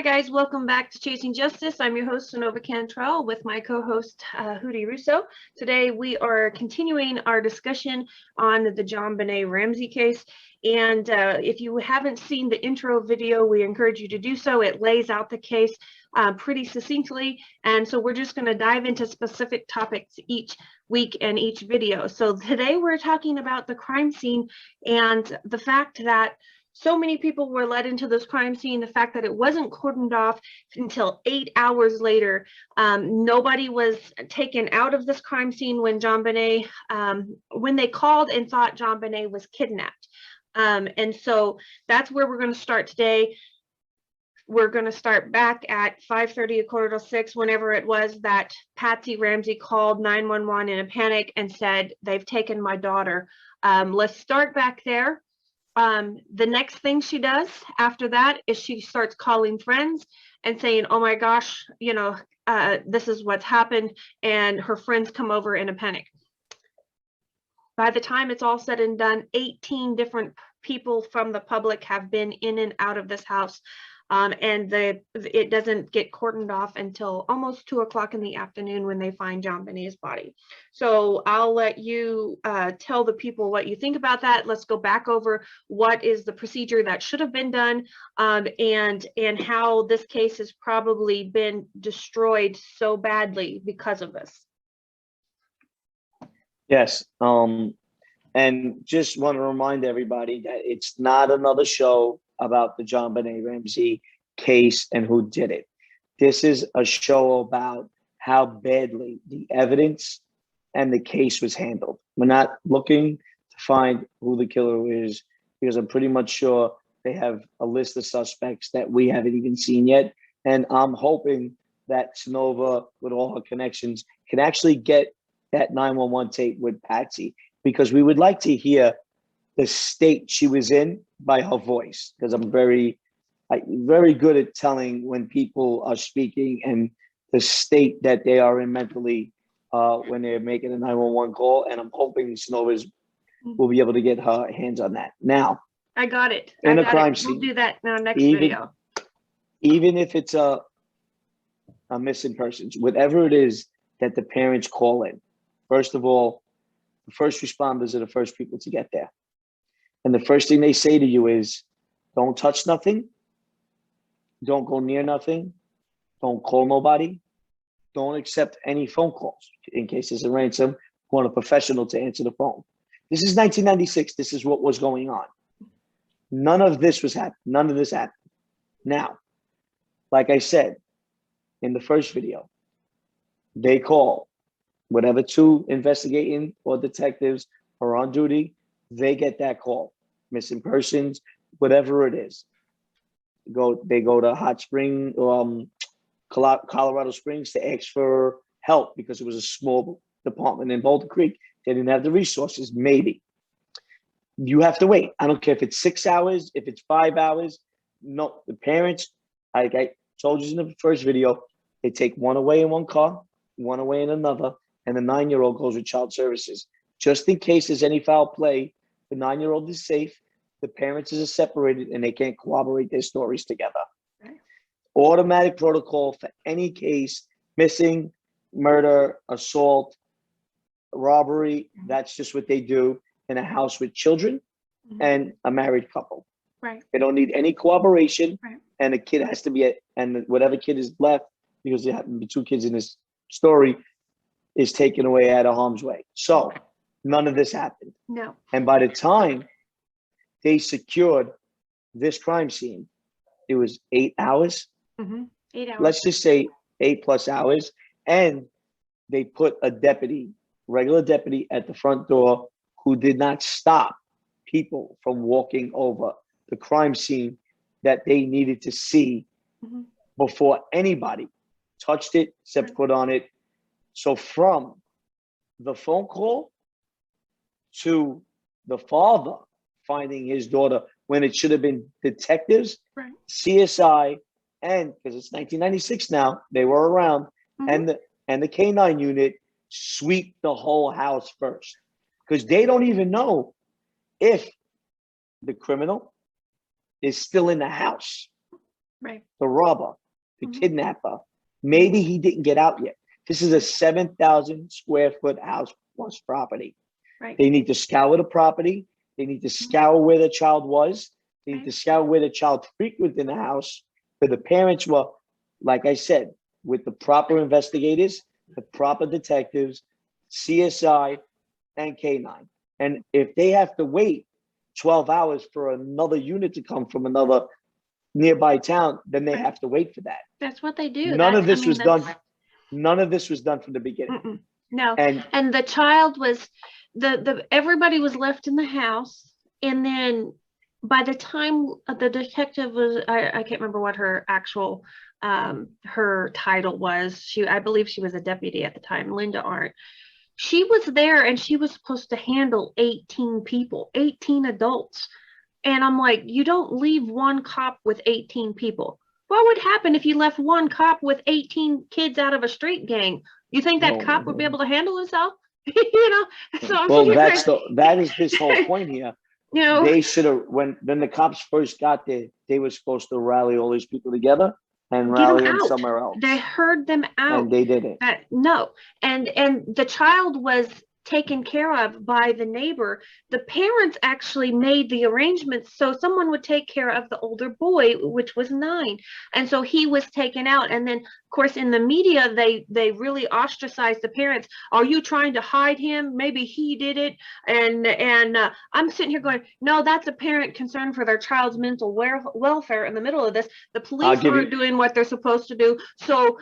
guys, welcome back to Chasing Justice. I'm your host, Synova Cantrell, with my co-host, Hootie Russo. Today, we are continuing our discussion on the Jon Benet Ramsey case. And if you haven't seen the intro video, we encourage you to do so. It lays out the case pretty succinctly. And so we're just going to dive into specific topics each week and each video. So today, we're talking about the crime scene and the fact that so many people were led into this crime scene, the fact that it wasn't cordoned off until 8 hours later. Nobody was taken out of this crime scene when Jon Benet, when they called and thought Jon Benet was kidnapped. And so that's where we're going to start today. We're going to start back at 5:30, 5:45, whenever it was that Patsy Ramsey called 911 in a panic and said, "They've taken my daughter." Let's start back there. The next thing she does after that is she starts calling friends and saying, "Oh my gosh, this is what's happened." And her friends come over in a panic. By the time it's all said and done, 18 different people from the public have been in and out of this house. And it doesn't get cordoned off until almost 2 o'clock in the afternoon when they find Jon Benet's body. So I'll let you tell the people what you think about that. Let's go back over what is the procedure that should have been done, and how this case has probably been destroyed so badly because of this. Yes. And just want to remind everybody that it's not another show about the Jon Benet Ramsey case and who did it. This is a show about how badly the evidence and the case was handled. We're not looking to find who the killer is, because I'm pretty much sure they have a list of suspects that we haven't even seen yet. And I'm hoping that Synova, with all her connections, can actually get that 911 tape with Patsy, because we would like to hear the state she was in by her voice, because I'm very good at telling when people are speaking and the state that they are in mentally when they're making a 911 call. And I'm hoping Synova's will be able to get her hands on that. Now, I got it. In a crime scene, we'll do that in our next video. Even if it's a missing persons, whatever it is that the parents call in, first of all, the first responders are the first people to get there. And the first thing they say to you is, don't touch nothing. Don't go near nothing. Don't call nobody. Don't accept any phone calls. In case there's a ransom, want a professional to answer the phone. This is 1996. This is what was going on. None of this was happening. None of this happened. Now, like I said in the first video, they call whatever two investigating or detectives are on duty, they get that call. Missing persons, whatever it is. They go to Hot Spring, Colorado Springs, to ask for help because it was a small department in Boulder Creek. They didn't have the resources, maybe. You have to wait. I don't care if it's 6 hours, if it's 5 hours. No, the parents, like I told you in the first video, they take one away in one car, one away in another, and the 9-year-old goes with child services. Just in case there's any foul play, the 9-year-old is safe, the parents are separated, and they can't corroborate their stories together. Right. Automatic protocol for any case, missing, murder, assault, robbery. That's just what they do in a house with children and a married couple. Right. They don't need any cooperation, right. And the kid has to be, and whatever kid is left, because there happen to be 2 kids in this story, is taken away out of harm's way. So none of this happened. No. And by the time they secured this crime scene, it was 8 hours. 8 hours. Let's just say 8+ hours. And they put a regular deputy at the front door who did not stop people from walking over the crime scene that they needed to see before anybody touched it, set foot on it. So from the phone call to the father finding his daughter, when it should have been detectives, right. CSI, and because it's 1996 now, they were around, and the K9 unit sweep the whole house first, because they don't even know if the criminal is still in the house. Right. the robber, the Mhm. kidnapper. Maybe he didn't get out yet. This is a 7,000 square foot house plus property. Right. They need to scour the property. They need to Mhm. scour where the child was. They need Right. to scour where the child frequented in the house. Where the parents were, like I said, with the proper investigators, the proper detectives, CSI, and K9. And if they have to wait 12 hours for another unit to come from another nearby town, then they Right. have to wait for that. That's what they do. None That's, of this I mean, was done. None of this was done from the beginning. Mm-mm. No. And The child was the everybody was left in the house, and then by the time the detective was, I can't remember what her actual her title was. I believe she was a deputy at the time, Linda Arndt. She was there and she was supposed to handle 18 people, 18 adults. And I'm like, you don't leave one cop with 18 people. What would happen if you left one cop with 18 kids out of a street gang? You think that cop would be able to handle himself? You know, so I'm well, sitting here going, that is this whole point here. you know, They should have, when the cops first got there, they were supposed to rally all these people together and get them rally them out. somewhere else. They heard them out. And they didn't. No. And the child was taken care of by the neighbor. The parents actually made the arrangements so someone would take care of the older boy, which was 9. And so he was taken out. And then, of course, in the media, they really ostracized the parents. Are you trying to hide him? Maybe he did it. And I'm sitting here going, no, that's a parent concerned for their child's mental welfare. In the middle of this, the police aren't doing what they're supposed to do. So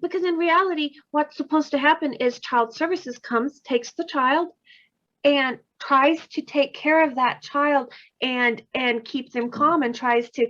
because in reality, what's supposed to happen is child services comes, takes the child and tries to take care of that child and keep them calm and tries to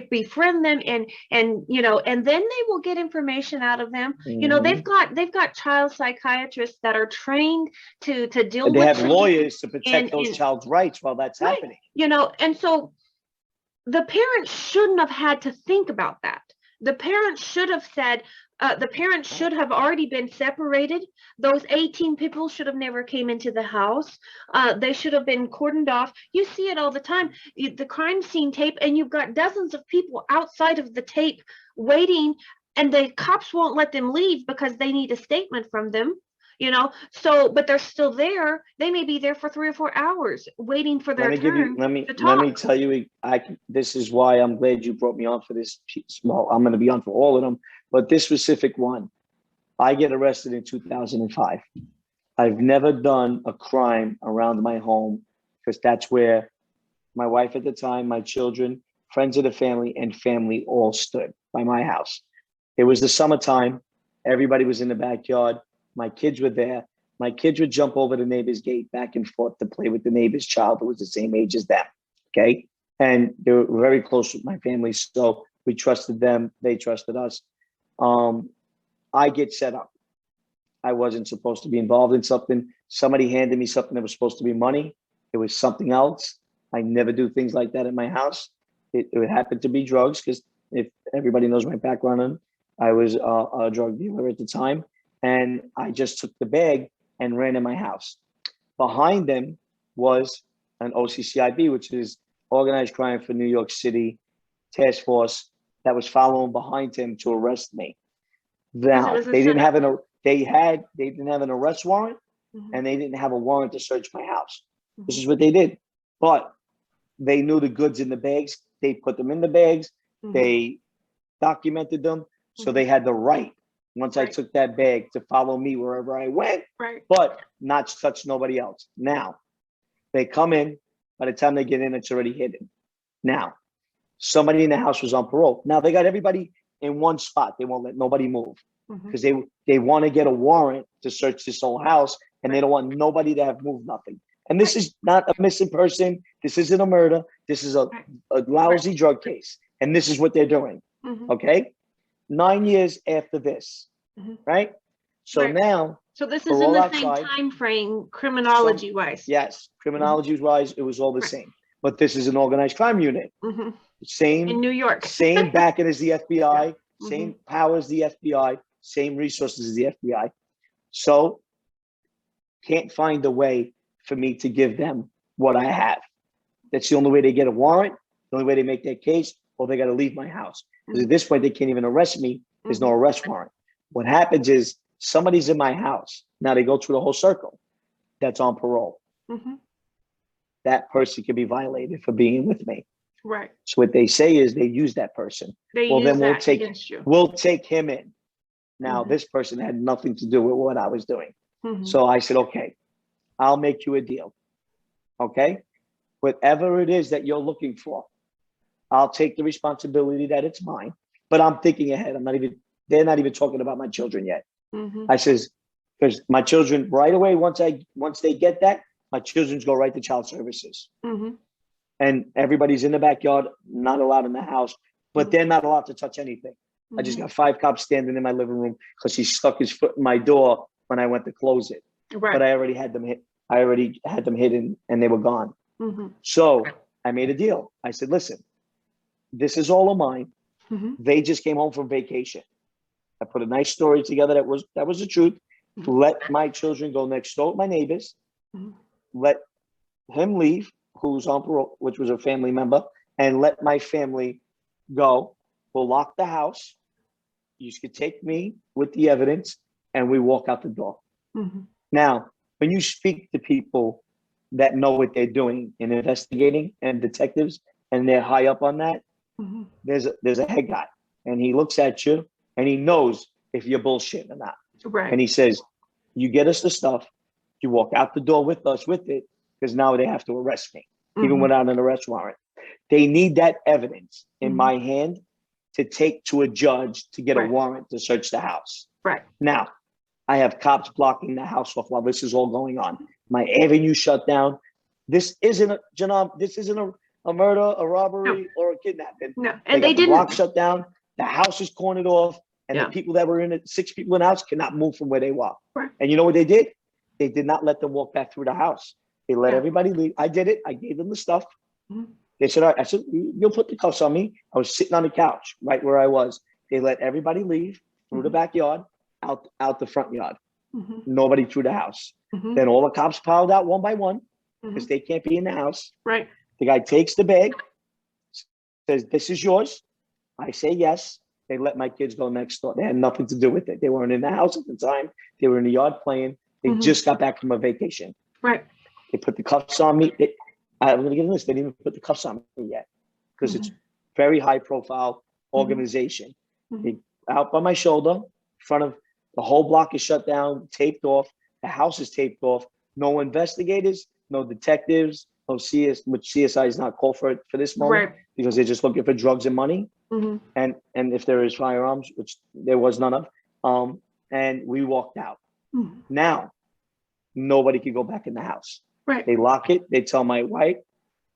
befriend them and you know, and then they will get information out of them. You know, they've got child psychiatrists that are trained to deal and with they have lawyers to protect those child's rights while that's right, happening. you know, and so the parents shouldn't have had to think about that. The parents should have said, the parents should have already been separated. Those 18 people should have never came into the house. They should have been cordoned off. You see it all the time. The crime scene tape, and you've got dozens of people outside of the tape waiting, and the cops won't let them leave because they need a statement from them. You know, so but they're still there. They may be there for 3 or 4 hours waiting for their turn Let to talk. me tell you, this is why I'm glad you brought me on for this. Well, I'm going to be on for all of them, but this specific one, I get arrested in 2005. I've never done a crime around my home because that's where my wife at the time, my children, friends of the family, and family all stood by my house. It was the summertime. Everybody was in the backyard. My kids were there. My kids would jump over the neighbor's gate back and forth to play with the neighbor's child who was the same age as them. Okay. And they were very close with my family. So we trusted them. They trusted us. I get set up. I wasn't supposed to be involved in something. Somebody handed me something that was supposed to be money. It was something else. I never do things like that in my house. It would happen to be drugs because if everybody knows my background, I was a drug dealer at the time. And I just took the bag and ran in my house. Behind them was an OCCIB, which is Organized Crime for New York City Task Force, that was following behind him to arrest me. Now they didn't have an arrest warrant, and they didn't have a warrant to search my house. This is what they did, but they knew the goods in the bags. They put them in the bags. They documented them, so they had the right. Once I took that bag to follow me wherever I went, but not touch nobody else. Now, they come in. By the time they get in, it's already hidden. Now, somebody in the house was on parole. Now, they got everybody in one spot. They won't let nobody move because they want to get a warrant to search this whole house, and they don't want nobody to have moved nothing. And this is not a missing person. This isn't a murder. This is a lousy drug case. And this is what they're doing. Okay? 9 years after this, right? So now, so this is in the same time frame, criminology wise. Yes, criminology wise, it was all the same. But this is an organized crime unit. Same in New York, same backing as the FBI, same power as the FBI, same resources as the FBI. So can't find a way for me to give them what I have. That's the only way they get a warrant. The only way they make their case. or they got to leave my house. Because at this point, they can't even arrest me. There's no arrest warrant. What happens is somebody's in my house. Now they go through the whole circle. That's on parole. That person can be violated for being with me. Right. So what they say is they use that person. Well, then we'll take him in. Now, this person had nothing to do with what I was doing. So I said, okay, I'll make you a deal. Okay? Whatever it is that you're looking for, I'll take the responsibility that it's mine. But I'm thinking ahead. They're not even talking about my children yet. I says, because my children right away, once they get that, my children's go right to child services. And everybody's in the backyard, not allowed in the house, but they're not allowed to touch anything. I just got 5 cops standing in my living room because he stuck his foot in my door when I went to close it. Right. But I already had them hit. I already had them hidden and they were gone. So I made a deal. I said, listen, this is all of mine. They just came home from vacation. I put a nice story together that was the truth. Let my children go next door with my neighbors. Let him leave, who's on parole, which was a family member, and let my family go. We'll lock the house. You could take me with the evidence and we walk out the door. Now, when you speak to people that know what they're doing in investigating and detectives, and they're high up on that, there's a head guy, and he looks at you and he knows if you're bullshitting or not. Right. And he says, you get us the stuff, you walk out the door with us with it, because now they have to arrest me, even without an arrest warrant. They need that evidence in my hand to take to a judge to get a warrant to search the house. Right. Now, I have cops blocking the house off while this is all going on. My avenue shut down. This isn't a murder, a robbery, or a kidnapping. No, and they didn't. The block shut down. The house is cornered off, and the people that were in it, 6 people in the house, cannot move from where they were. Right. And you know what they did? They did not let them walk back through the house. They let everybody leave. I did it. I gave them the stuff. They said, all right. I said, you'll put the cuffs on me. I was sitting on the couch right where I was. They let everybody leave through the backyard, out the front yard. Nobody through the house. Then all the cops piled out one by one because they can't be in the house. Right. The guy takes the bag, says, this is yours. I say yes. They let my kids go next door. They had nothing to do with it. They weren't in the house at the time. They were in the yard playing. They just got back from a vacation. Right. They put the cuffs on me. I'm going to get this. They didn't even put the cuffs on me yet because it's very high profile organization. They out by my shoulder, in front of the whole block is shut down, taped off. The house is taped off. No investigators, no detectives, no CS, which CSI is not called for this moment because they're just looking for drugs and money. And if there is firearms, which there was none of, and we walked out. Now, nobody could go back in the house. Right. They lock it. They tell my wife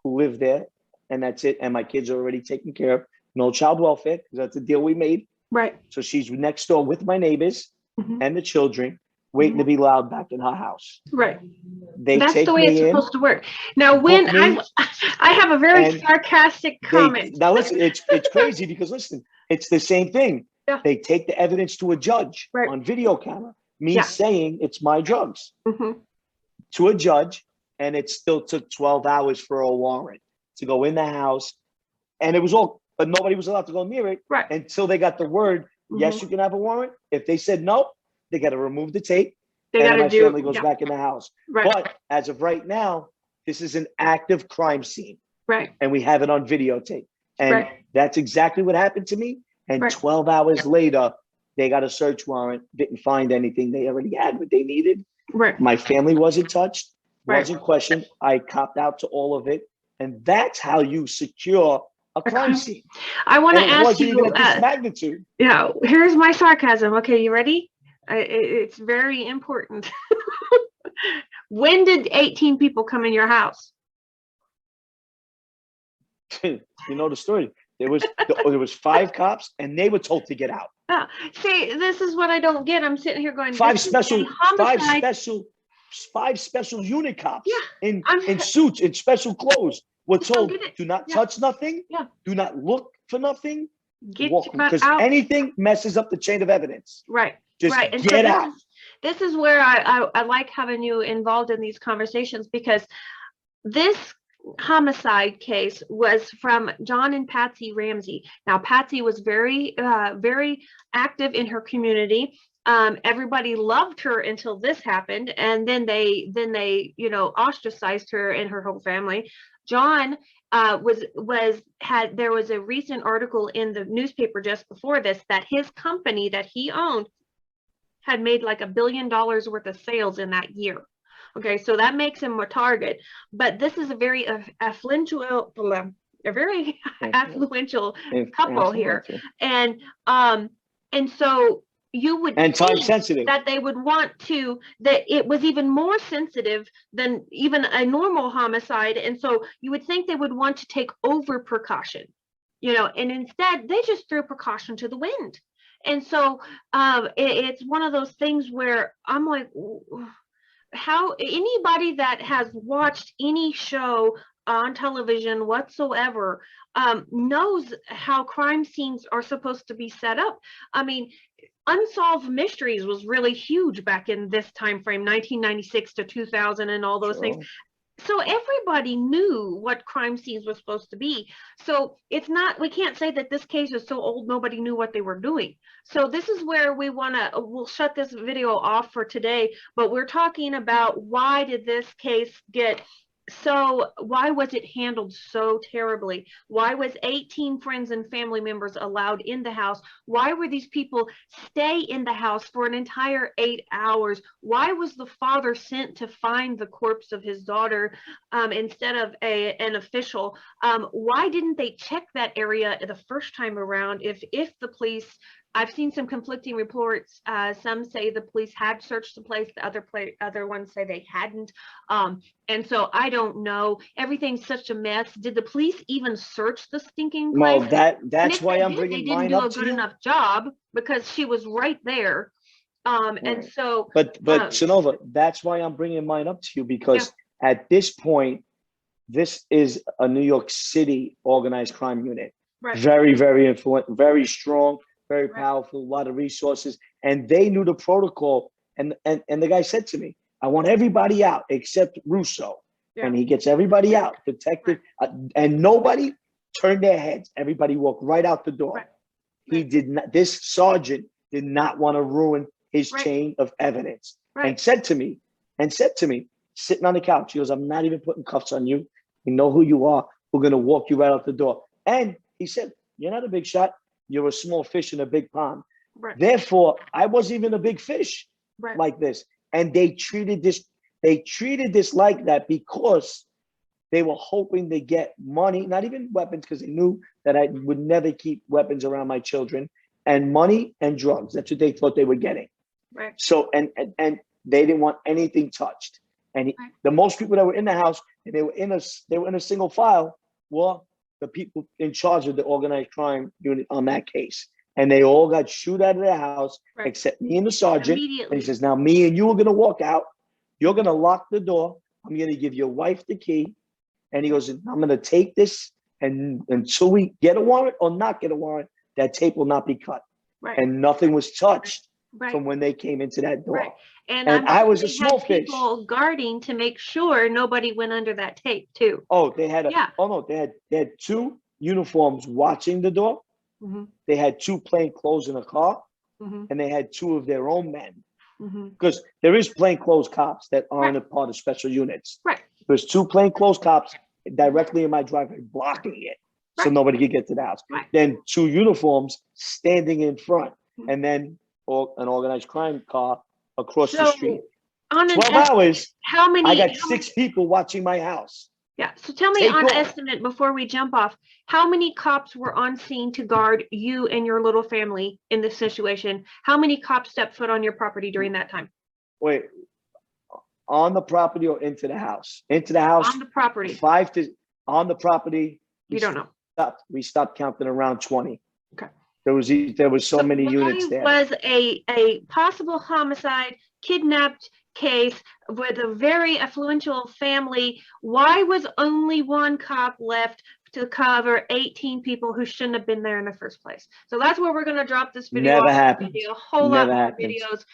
who lived there, and that's it. And my kids are already taken care of. No child welfare, because that's the deal we made. Right. So she's next door with my neighbors and the children, waiting to be allowed back in her house. Right. That's the way it's supposed to work. Now, when I have a very sarcastic comment. Now, listen, it's crazy because, listen, it's the same thing. Yeah. They take the evidence to a judge on video camera, me saying it's my drugs, to a judge, and it still took 12 hours for a warrant to go in the house. And it was all, but nobody was allowed to go near it until they got the word, yes, you can have a warrant. If they said no, they got to remove the tape. And my family goes back in the house. Right. But as of right now, this is an active crime scene. Right. And we have it on videotape. And that's exactly what happened to me. And 12 hours later, they got a search warrant, didn't find anything. They already had what they needed. Right. My family wasn't touched, wasn't questioned. I copped out to all of it. And that's how you secure a crime scene. I want to ask you, even at this magnitude. Yeah, here's my sarcasm. Okay, you ready? It's very important. When did 18 people come in your house? You know the story. There was 5 cops, and they were told to get out. See, this is what I don't get. I'm sitting here going, five special unit cops in suits, in special clothes, were told, do not touch nothing, do not look for nothing, because anything messes up the chain of evidence. Right. Just get out. This is where I like having you involved in these conversations, because this homicide case was from Jon and Patsy Ramsey. Now, Patsy was very, very active in her community. Everybody loved her until this happened, and then they, ostracized her and her whole family. Jon there was a recent article in the newspaper just before this that his company that he owned had made like $1 billion worth of sales in that year. Okay, so that makes him a target. But this is a very affluential, couple here, and so you would and time think sensitive that they would want to, that it was even more sensitive than even a normal homicide, and so you would think they would want to take over precaution, and instead they just threw precaution to the wind. And so it's one of those things where I'm like, how anybody that has watched any show on television whatsoever knows how crime scenes are supposed to be set up. I mean, unsolved mysteries was really huge back in this time frame, 1996 to 2000 and all those things. So everybody knew what crime scenes were supposed to be. So it's not, we can't say that this case is so old nobody knew what they were doing. So this is where we'll shut this video off for today, but we're talking about why did this case why was it handled so terribly? Why was 18 friends and family members allowed in the house? Why were these people stay in the house for an entire 8 hours? Why was the father sent to find the corpse of his daughter instead of an official? Why didn't they check that area the first time around? If the police, I've seen some conflicting reports. Some say the police had searched the place. The other ones say they hadn't. And so I don't know. Everything's such a mess. Did the police even search the stinking place? Well, that's why I'm bringing mine up to you. They didn't do a good enough job because she was right there. And so. But Synova, that's why I'm bringing mine up to you, because at this point, this is a New York City organized crime unit. Right. Very, very influential, very strong, very powerful, a lot of resources, and they knew the protocol. And the guy said to me, I want everybody out except Russo. Yeah. And he gets everybody out, protected, and nobody turned their heads. Everybody walked right out the door. Right. He did not, this sergeant did not want to ruin his chain of evidence. And said to me, sitting on the couch, he goes, I'm not even putting cuffs on you. We know who you are. We're going to walk you right out the door. And he said, you're not a big shot. You're a small fish in a big pond. Right. Therefore, I wasn't even a big fish like this. And they treated this like that because they were hoping to get money, not even weapons, because they knew that I would never keep weapons around my children, and money and drugs. That's what they thought they were getting. Right. So, and they didn't want anything touched. And the most people that were in the house, and they were in a single file, were the people in charge of the organized crime unit on that case. And they all got shooed out of their house, except me and the sergeant. And he says, now me and you are going to walk out. You're going to lock the door. I'm going to give your wife the key. And he goes, I'm going to take this. And until we get a warrant or not get a warrant, that tape will not be cut. Right. And nothing was touched from when they came into that door. Right. And I was a small fish. People guarding to make sure nobody went under that tape too. Oh, they had they had two uniforms watching the door. Mm-hmm. They had two plainclothes in a car, and they had two of their own men. Because there is plainclothes cops that aren't a part of special units. Right. There's two plainclothes cops directly in my driveway blocking it, so nobody could get to the house. Right. Then two uniforms standing in front, and then an organized crime car across the street. On 12 hours, I got 6 people watching my house. Yeah. So tell me on estimate before we jump off, how many cops were on scene to guard you and your little family in this situation? How many cops stepped foot on your property during that time? Wait, on the property or into the house? Into the house. On the property. On the property. You don't know. We stopped counting around 20. Okay. There was so many units there. Was a possible homicide, kidnapped case with a very affluential family. Why was only one cop left to cover 18 people who shouldn't have been there in the first place? So that's where we're going to drop this video. Never happened. A whole lot more videos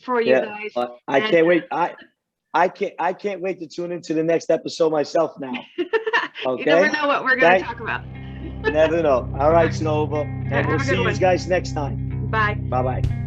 for you guys. I can't wait. I can't wait to tune into the next episode myself now. Okay. You never know what we're going to talk about. Never know. All right, Synova. And Have we'll a see good you one. guys next time. Bye. Bye-bye.